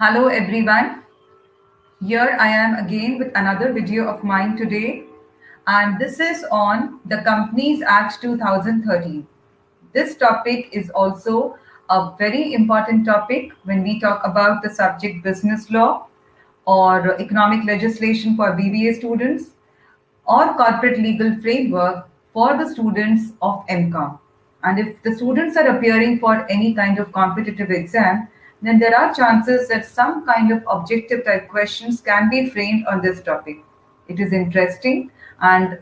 Hello everyone. Here I am again with another video of mine today, and this is on the Companies Act 2013. This topic is also a very important topic when we talk about the subject business law or economic legislation for BBA students or corporate legal framework for the students of MCOM. And if the students are appearing for any kind of competitive exam, then there are chances that some kind of objective type questions can be framed on this topic. It is interesting, and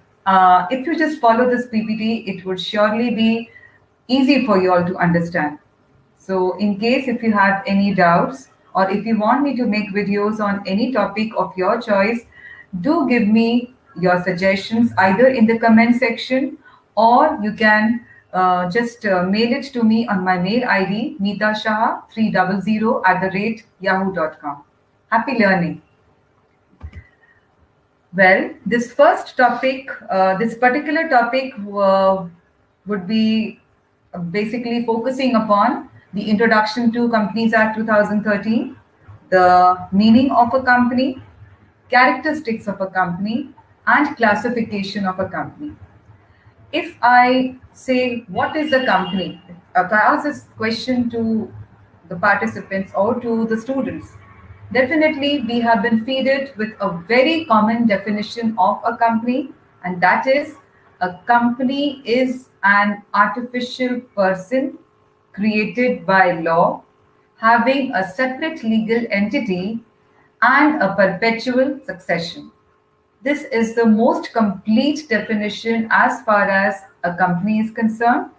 if you just follow this PPT, it would surely be easy for you all to understand. So in case if you have any doubts or if you want me to make videos on any topic of your choice, do give me your suggestions either in the comment section, or you can just mail it to me on my mail ID Mita Shah 300 at yahoo.com. Happy learning. Well, this first topic, this particular topic would be basically focusing upon the introduction to Companies Act 2013, the meaning of a company, characteristics of a company, and classification of a company. If I say, what is a company? If I ask this question to the participants or to the students, definitely we have been fed it with a very common definition of a company, and that is a company is an artificial person created by law, having a separate legal entity and a perpetual succession. This is the most complete definition as far as a company is concerned.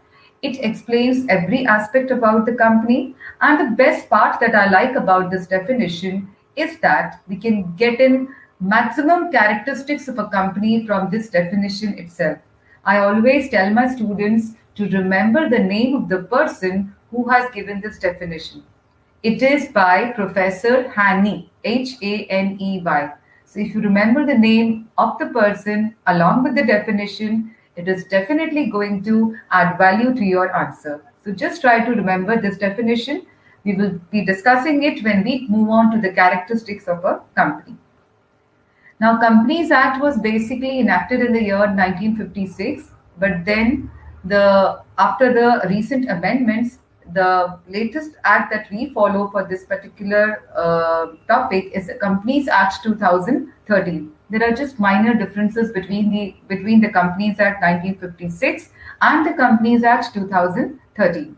It explains every aspect about the company, and the best part that I like about this definition is that we can get in maximum characteristics of a company from this definition itself. I always tell my students to remember the name of the person who has given this definition. It is by Professor Haney, Haney. So if you remember the name of the person along with the definition, it is definitely going to add value to your answer. So just try to remember this definition. We will be discussing it when we move on to the characteristics of a company. Now, Companies Act was basically enacted in the year 1956, but then after the recent amendments, the latest act that we follow for this particular topic is the Companies Act 2013. There are just minor differences between the Companies Act 1956 and the Companies Act 2013.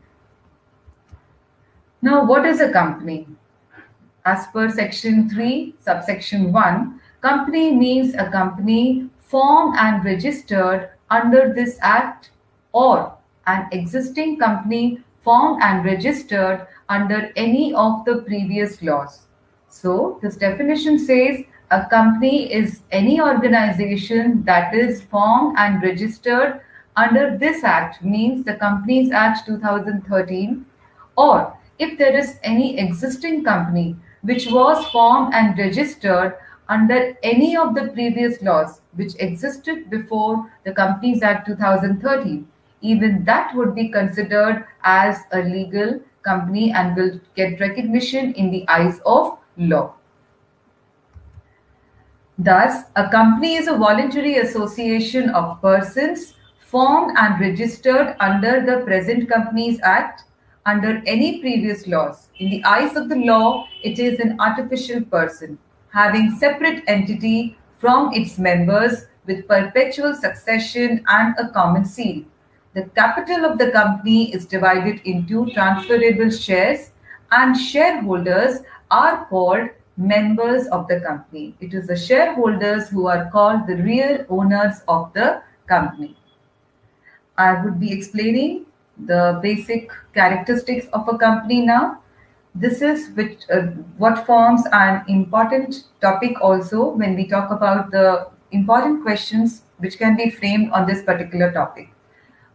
Now, what is a company? As per Section 3, subsection 1, company means a company formed and registered under this Act, or an existing company formed and registered under any of the previous laws. So, this definition says a company is any organization that is formed and registered under this Act, means the Companies Act 2013, or if there is any existing company which was formed and registered under any of the previous laws which existed before the Companies Act 2013, even that would be considered as a legal company and will get recognition in the eyes of law. Thus, a company is a voluntary association of persons formed and registered under the present Companies Act under any previous laws. In the eyes of the law, it is an artificial person having separate entity from its members with perpetual succession and a common seal. The capital of the company is divided into transferable shares, and shareholders are called members of the company. It is the shareholders who are called the real owners of the company. I would be explaining the basic characteristics of a company now. This is what forms an important topic also when we talk about the important questions which can be framed on this particular topic.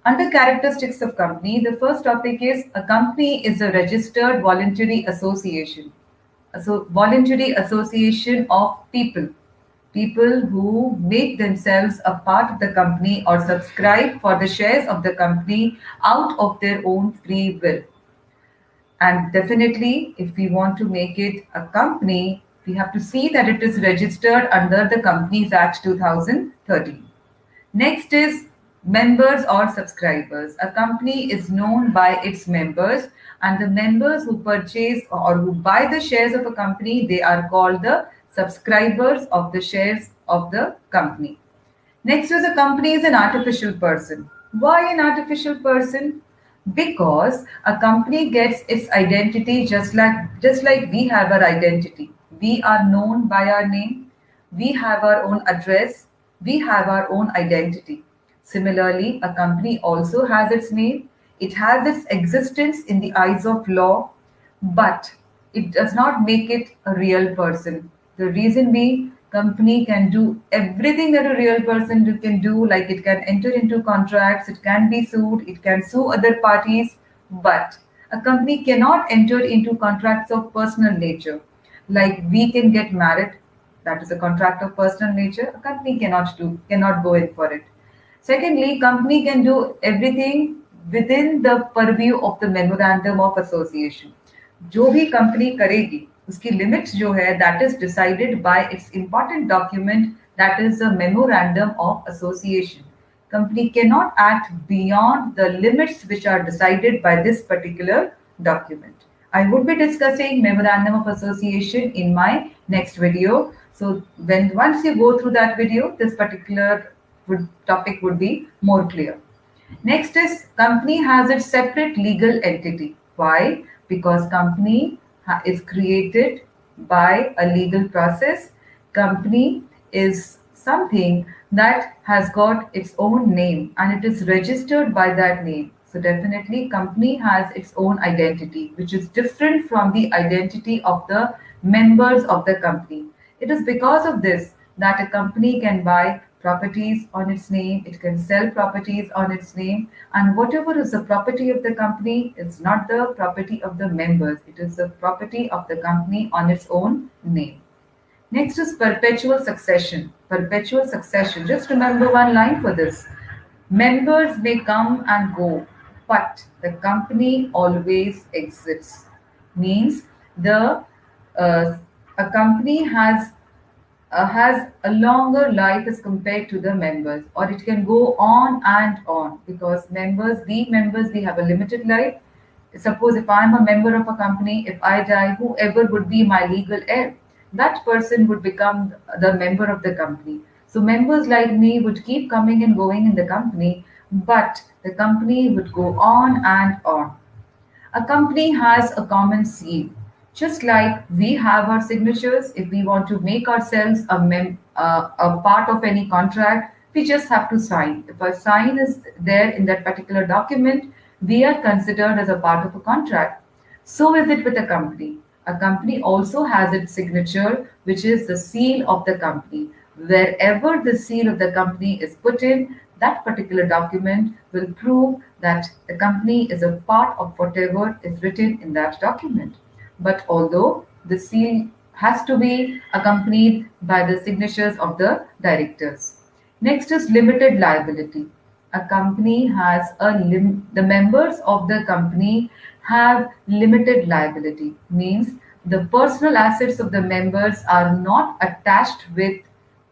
Under characteristics of company, the first topic is a company is a registered voluntary association. So voluntary association of people who make themselves a part of the company or subscribe for the shares of the company out of their own free will. And definitely, if we want to make it a company, we have to see that it is registered under the Companies Act 2013. Next is members or subscribers. A company is known by its members, and the members who purchase or who buy the shares of a company, they are called the subscribers of the shares of the company. Next is a company is an artificial person. Why an artificial person? Because a company gets its identity just like we have our identity. We are known by our name. We have our own address. We have our own identity. Similarly, a company also has its name. It has its existence in the eyes of law, but it does not make it a real person. The reason being, company can do everything that a real person can do, like it can enter into contracts, it can be sued, it can sue other parties, but a company cannot enter into contracts of personal nature. Like we can get married, that is a contract of personal nature. A company cannot go in for it. Secondly, company can do everything within the purview of the memorandum of association. जो भी company करेगी उसकी limits जो है that is decided by it's important document that is the memorandum of association. Company cannot act beyond the limits which are decided by this particular document. I would be discussing memorandum of association in my next video. So once you go through that video, this particular topic would be more clear. Next is company has its separate legal entity. Why? Because company is created by a legal process. Company is something that has got its own name and it is registered by that name. So definitely company has its own identity, which is different from the identity of the members of the company. It is because of this that a company can buy properties on its name, it can sell properties on its name, and whatever is the property of the company is not the property of the members, it is the property of the company on its own name. Next is perpetual succession. Perpetual succession, just remember one line for this. Members may come and go, but the company always exists. Means a company has a longer life as compared to the members, or it can go on and on because we members, we have a limited life. Suppose if I'm a member of a company, if I die, whoever would be my legal heir, that person would become the member of the company. So members like me would keep coming and going in the company, but the company would go on and on. A company has a common seal. Just like we have our signatures, if we want to make ourselves a part of any contract, we just have to sign. If a sign is there in that particular document, we are considered as a part of a contract. So is it with a company. A company also has its signature, which is the seal of the company. Wherever the seal of the company is put in, that particular document will prove that the company is a part of whatever is written in that document. But although the seal has to be accompanied by the signatures of the directors. Next is limited liability. A company has the members of the company have limited liability, means the personal assets of the members are not attached with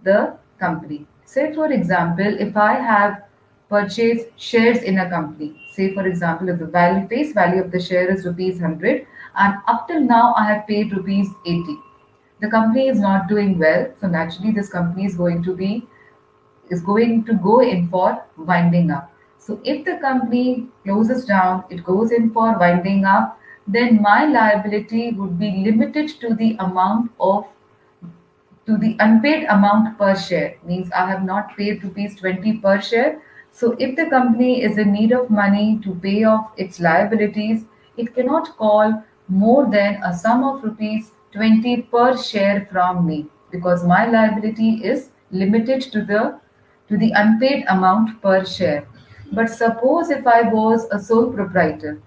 the company. Say for example, if I have purchased shares in a company, say for example, if the face value of the share is rupees 100 and up till now I have paid rupees 80. The company is not doing well, so naturally this company is going to go in for winding up. So if the company closes down, it goes in for winding up, then my liability would be limited to the unpaid amount per share. Means I have not paid rupees 20 per share. So if the company is in need of money to pay off its liabilities, it cannot call more than a sum of rupees 20 per share from me, because my liability is limited to the unpaid amount per share. But suppose if I was a sole proprietor,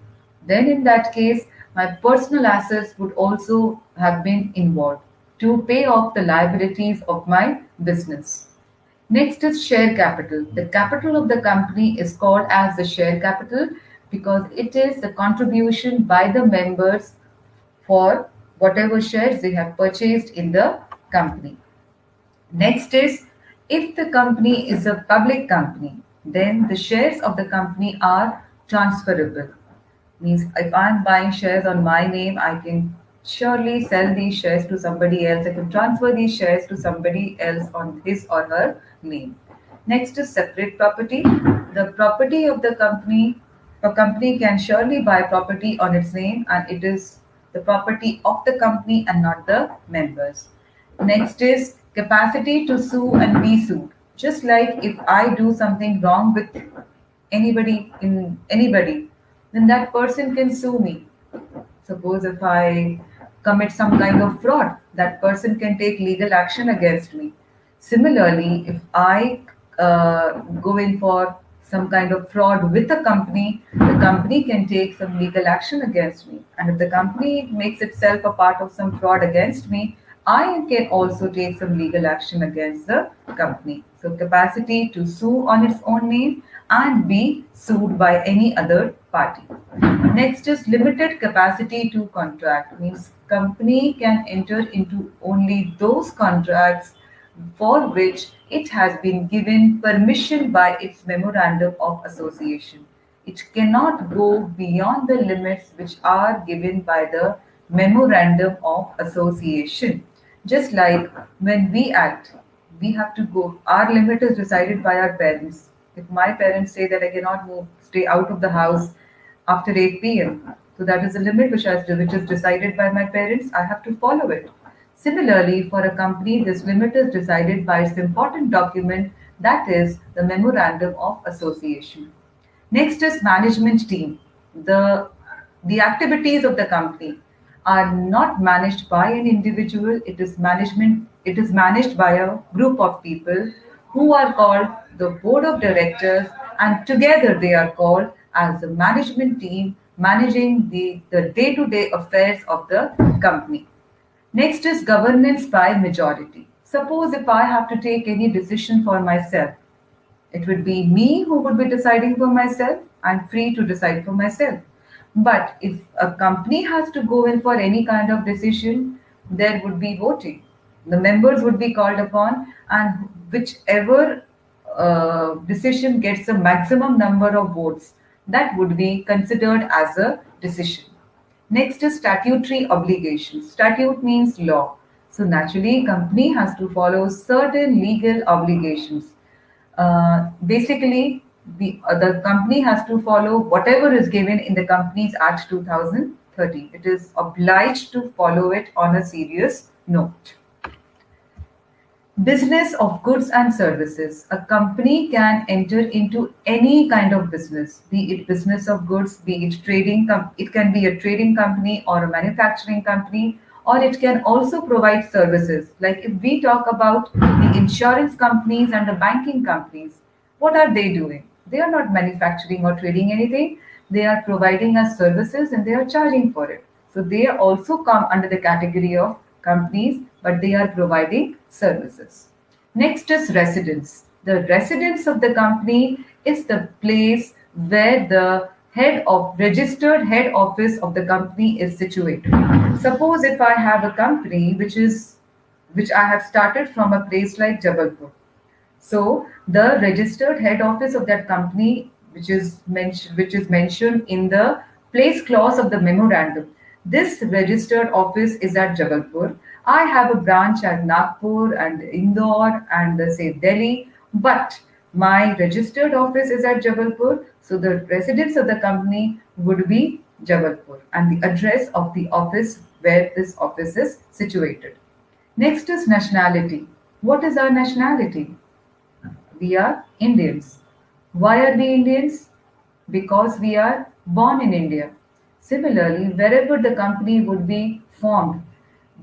then in that case, my personal assets would also have been involved to pay off the liabilities of my business. Next is share capital. The capital of the company is called as the share capital, because it is the contribution by the members for whatever shares they have purchased in the company. Next is, if the company is a public company, then the shares of the company are transferable. Means if I'm buying shares on my name, I can surely sell these shares to somebody else. I can transfer these shares to somebody else on his or her name. Next is separate property. The property of the company, a company can surely buy property on its name, and it is the property of the company and not the members. Next is capacity to sue and be sued. Just like if I do something wrong with anybody, then that person can sue me. Suppose if I commit some kind of fraud, that person can take legal action against me. Similarly, if I go in for some kind of fraud with a company, the company can take some legal action against me. And if the company makes itself a part of some fraud against me, I can also take some legal action against the company. So, capacity to sue on its own name and be sued by any other party. Next is limited capacity to contract, means company can enter into only those contracts for which it has been given permission by its memorandum of association. It cannot go beyond the limits which are given by the memorandum of association. Just like when we act, we have to go. Our limit is decided by our parents. If my parents say that I cannot move, stay out of the house after 8 p.m., so that is a limit which is decided by my parents. I have to follow it. Similarly, for a company, this limit is decided by its important document, that is the Memorandum of Association. Next is management team. The the activities of the company are not managed by an individual. It is managed by a group of people who are called the board of directors, and together they are called as the management team managing the day-to-day affairs of the company. Next is governance by majority. Suppose if I have to take any decision for myself, it would be me who would be deciding for myself. I'm free to decide for myself. But if a company has to go in for any kind of decision, there would be voting. The members would be called upon, and whichever decision gets a maximum number of votes, that would be considered as a decision. Next is statutory obligations. Statute means law. So naturally, company has to follow certain legal obligations. Basically, the company has to follow whatever is given in the Companies Act 2013. It is obliged to follow it on a serious note. Business of goods and services. A company can enter into any kind of business, be it business of goods, be it trading. It can be a trading company or a manufacturing company, or it can also provide services. Like if we talk about the insurance companies and the banking companies, what are they doing? They are not manufacturing or trading anything. They are providing us services and they are charging for it. So they also come under the category of companies, but they are providing services. Next is residence. The residence of the company is the place where the registered head office of the company is situated. Suppose if I have a company which I have started from a place like Jabalpur. So the registered head office of that company, which is mentioned in the place clause of the memorandum, this registered office is at Jabalpur. I have a branch at Nagpur and Indore and say Delhi, but my registered office is at Jabalpur. So the residence of the company would be Jabalpur and the address of the office where this office is situated. Next is nationality. What is our nationality? We are Indians. Why are we Indians? Because we are born in India. Similarly, wherever the company would be formed,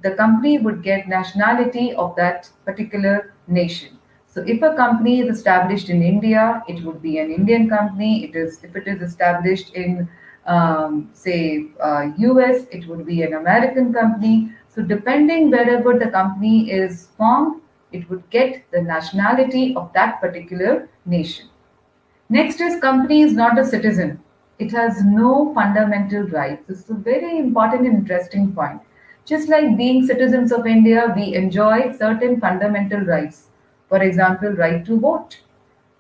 the company would get nationality of that particular nation. So if a company is established in India, it would be an Indian company. If it is established in say US, it would be an American company. So depending wherever the company is formed, it would get the nationality of that particular nation. Next is company is not a citizen. It has no fundamental rights. This is a very important and interesting point. Just like being citizens of India, we enjoy certain fundamental rights. For example, right to vote.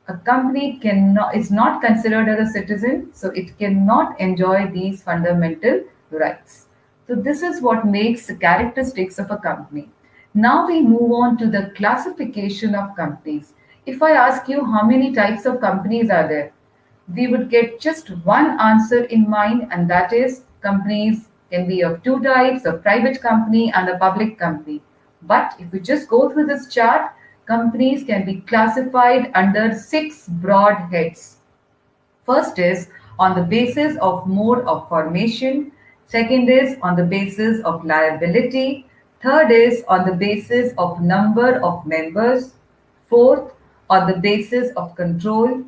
A company cannot is not considered as a citizen, so it cannot enjoy these fundamental rights. So this is what makes the characteristics of a company. Now we move on to the classification of companies. If I ask you how many types of companies are there, we would get just one answer in mind, and that is companies can be of two types, a private company and a public company. But if we just go through this chart, companies can be classified under six broad heads. First is on the basis of mode of formation. Second is on the basis of liability. Third is on the basis of number of members. Fourth, on the basis of control.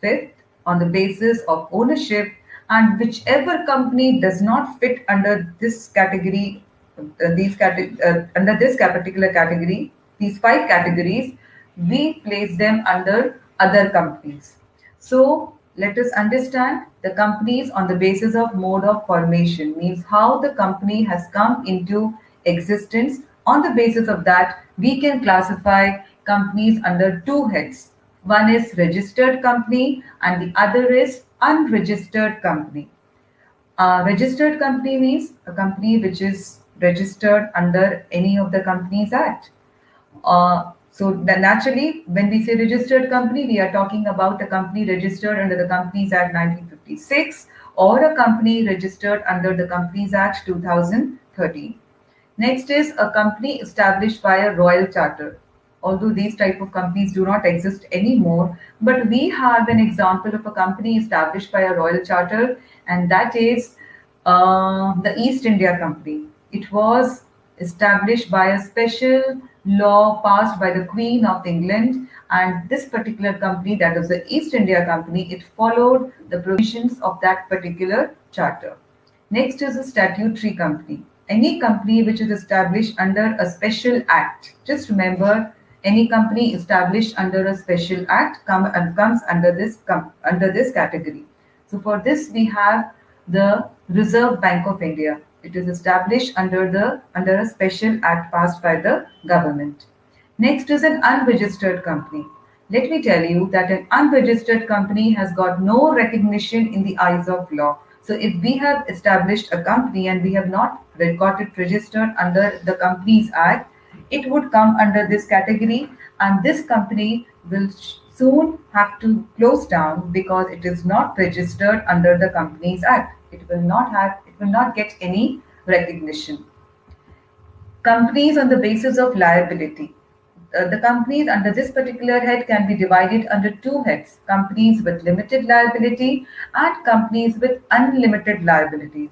Fifth, on the basis of ownership. And whichever company does not fit under this category, under this particular category, these five categories, we place them under other companies. So let us understand the companies on the basis of mode of formation, means how the company has come into existence. On the basis of that, we can classify companies under two heads. One is registered company and the other is unregistered company. A registered company means a company which is registered under any of the Companies Act. Naturally, when we say registered company, we are talking about a company registered under the Companies Act 1956 or a company registered under the Companies Act 2013. Next is a company established by a royal charter. Although these type of companies do not exist anymore, but we have an example of a company established by a royal charter, and that is the East India Company. It was established by a special law passed by the Queen of England, and this particular company, that is the East India Company, it followed the provisions of that particular charter. Next is a statutory company. Any company which is established under a special act. Just remember, any company established under a special act comes under this category. So for this we have the Reserve Bank of India. It is established under a special act passed by the government. Next is an unregistered company. Let me tell you that an unregistered company has got no recognition in the eyes of law. So if we have established a company and we have not got it registered under the Companies Act, it would come under this category, and this company will soon have to close down because it is not registered under the Companies Act. It will not get any recognition. Companies on the basis of liability. The companies under this particular head can be divided under two heads: companies with limited liability and companies with unlimited liabilities.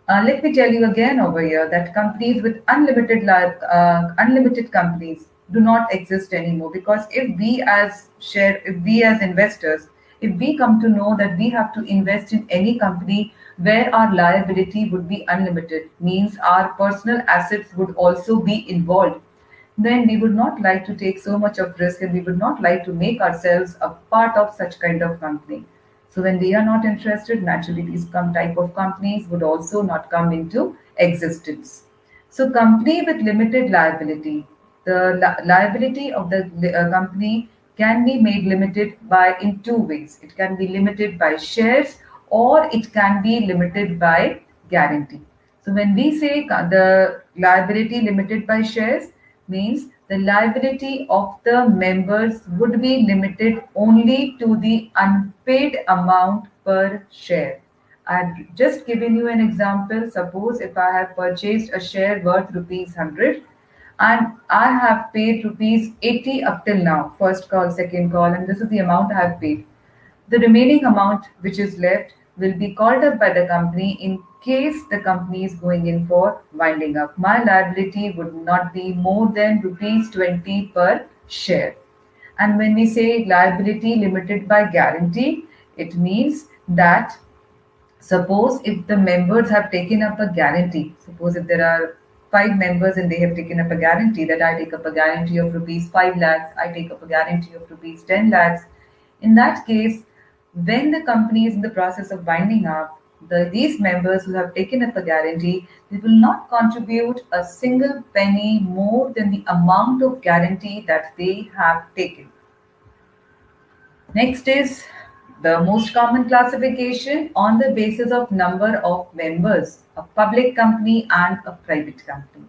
Let me tell you again over here that companies with unlimited companies do not exist anymore, because if we as investors, if we come to know that we have to invest in any company where our liability would be unlimited, means our personal assets would also be involved, then we would not like to take so much of risk, and we would not like to make ourselves a part of such kind of company. So when we are not interested, naturally these type of companies would also not come into existence. So company with limited liability, the liability of the company can be made limited by in two ways. It can be limited by shares or it can be limited by guarantee. So when we say the liability limited by shares, means the liability of the members would be limited only to the unpaid amount per share. I've just given you an example. Suppose if I have purchased a share worth rupees 100 and I have paid rupees 80 up till now, first call, second call, and this is the amount I have paid. The remaining amount which is left will be called up by the company in case the company is going in for winding up. My liability would not be more than rupees 20 per share. And when we say liability limited by guarantee, it means that suppose if the members have taken up a guarantee, suppose if there are five members and they have taken up a guarantee that I take up a guarantee of rupees 5 lakhs, I take up a guarantee of rupees 10 lakhs. In that case, When the company is in the process of winding up, these members who have taken up a guarantee, they will not contribute a single penny more than the amount of guarantee that they have taken. Next is the most common classification on the basis of number of members, a public company and a private company.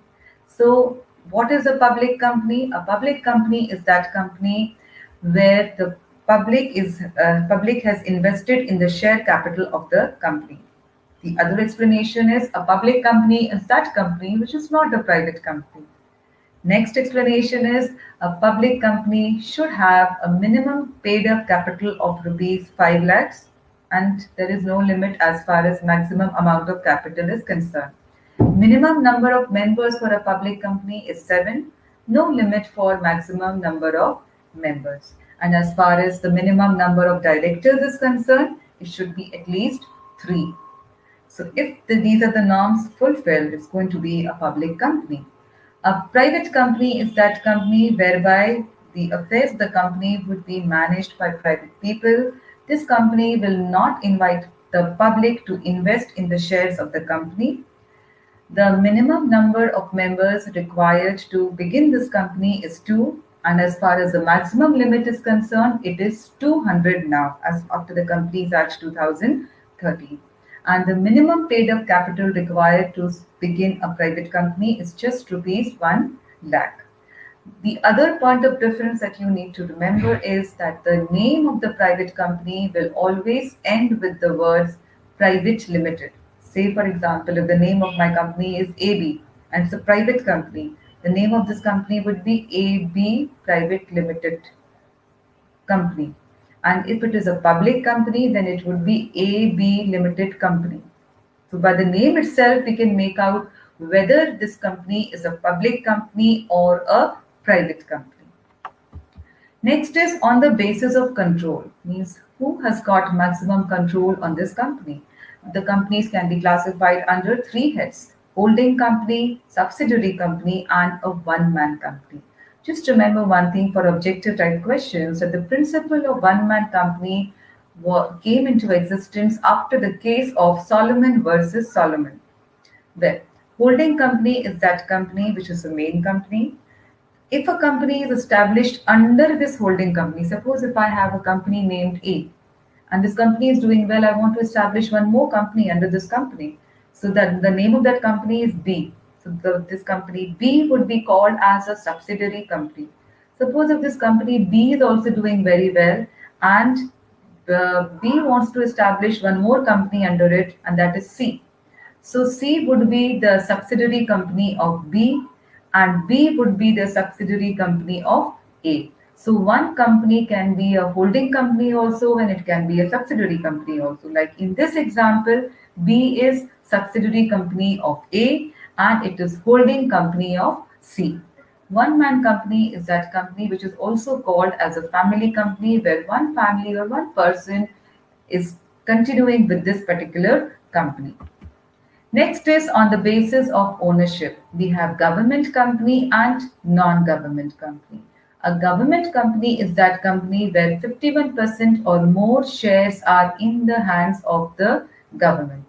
So, what is a public company? A public company is that company where the public has invested in the share capital of the company. The other explanation is a public company is that company which is not a private company. Next explanation is a public company should have a minimum paid up capital of rupees 5 lakhs, and there is no limit as far as maximum amount of capital is concerned. Minimum number of members for a public company is 7, no limit for maximum number of members. And as far as the minimum number of directors is concerned, it should be at least 3. So if these are the norms fulfilled, it's going to be a public company. A private company is that company whereby the affairs of the company would be managed by private people. This company will not invite the public to invest in the shares of the company. The minimum number of members required to begin this company is 2, and as far as the maximum limit is concerned, it is 200 now, as after the Companies Act 2013. And the minimum paid up capital required to begin a private company is just rupees 1 lakh. The other point of difference that you need to remember is that the name of the private company will always end with the words private limited. Say, for example, if the name of my company is AB and it's a private company, the name of this company would be AB Private Limited Company. And if it is a public company, then it would be AB Limited Company. So by the name itself, we can make out whether this company is a public company or a private company. Next is on the basis of control, means who has got maximum control on this company. The companies can be classified under 3 heads: holding company, subsidiary company, and a one-man company. Just remember one thing for objective type questions, that the principle of one-man company came into existence after the case of Solomon versus Solomon. Well, holding company is that company which is the main company. If a company is established under this holding company, suppose if I have a company named A, and this company is doing well, I want to establish one more company under this company. So that the name of that company is B. So this company B would be called as a subsidiary company. Suppose if this company B is also doing very well, and B wants to establish one more company under it, and that is C. So C would be the subsidiary company of B, and B would be the subsidiary company of A. So one company can be a holding company also, and it can be a subsidiary company also. Like in this example, B is subsidiary company of A and it is holding company of C. One man company is that company which is also called as a family company, where one family or one person is continuing with this particular company. Next is on the basis of ownership. We have government company and non-government company. A government company is that company where 51% or more shares are in the hands of the government.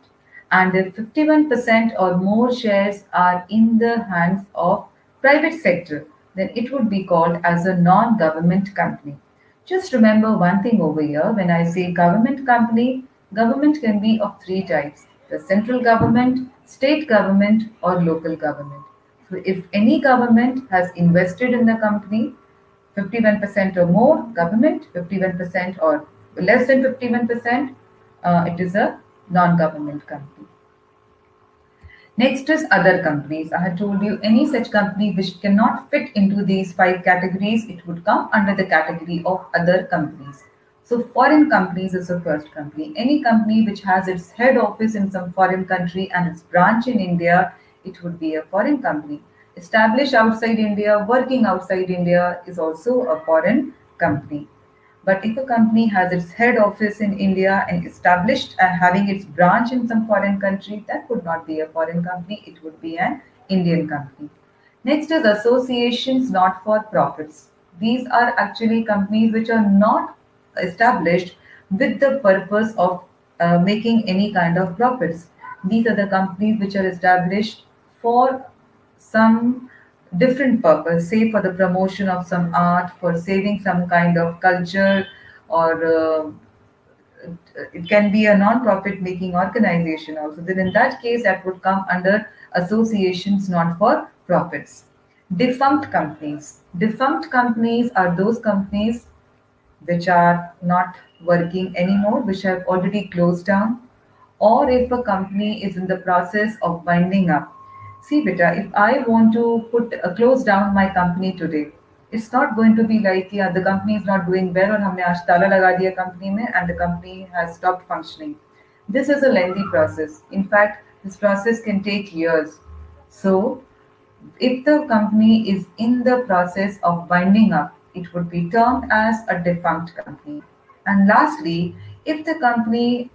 And if 51% or more shares are in the hands of private sector, then it would be called as a non-government company. Just remember one thing over here. When I say government company, government can be of 3 types: the central government, state government, or local government. So if any government has invested in the company, 51% or more government, 51% or less than 51%, it is a non-government company. Next is other companies. I had told you any such company which cannot fit into these 5 categories, it would come under the category of other companies. So foreign companies is the first company. Any company which has its head office in some foreign country and its branch in India, it would be a foreign company. Established outside India, working outside India is also a foreign company. But if a company has its head office in India and established and having its branch in some foreign country, that would not be a foreign company, it would be an Indian company. Next is associations not for profits. These are actually companies which are not established with the purpose of making any kind of profits. These are the companies which are established for some different purpose, say for the promotion of some art, for saving some kind of culture, or it can be a non-profit making organization also. Then in that case, that would come under associations not for profits. Defunct companies. Defunct companies are those companies which are not working anymore, which have already closed down, or if a company is in the process of winding up. See, beta, if I want to put close down my company today, it's not going to be like, yeah, the company is not doing well और हमने आज ताला लगा दिया company में and the company has stopped functioning. This is a lengthy process. In fact, this process can take years. So if the company is in the process of winding up, it would be termed as a defunct company. And lastly, if the company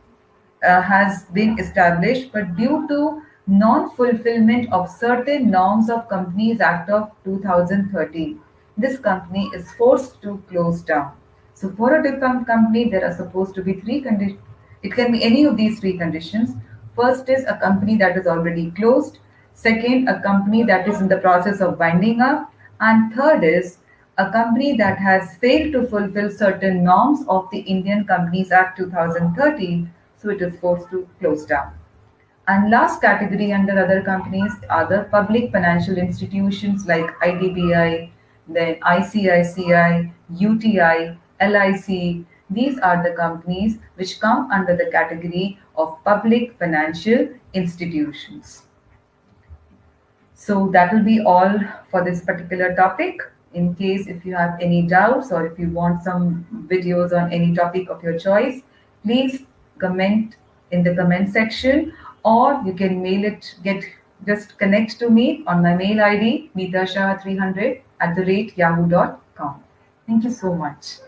has been established, but due to non-fulfillment of certain norms of Companies Act of 2013, this company is forced to close down. So for a defunct company, there are supposed to be three conditions. It can be any of these three conditions. First is a company that is already closed. Second, a company that is in the process of winding up. And third is a company that has failed to fulfill certain norms of the Indian Companies Act 2013, so it is forced to close down. And last category under other companies are the public financial institutions like IDBI, then ICICI, UTI, LIC. These are the companies which come under the category of public financial institutions. So that will be all for this particular topic. In case if you have any doubts or if you want some videos on any topic of your choice, please comment in the comment section, or you can mail it, just connect to me on my mail ID, mitashah300 @yahoo.com. Thank you so much.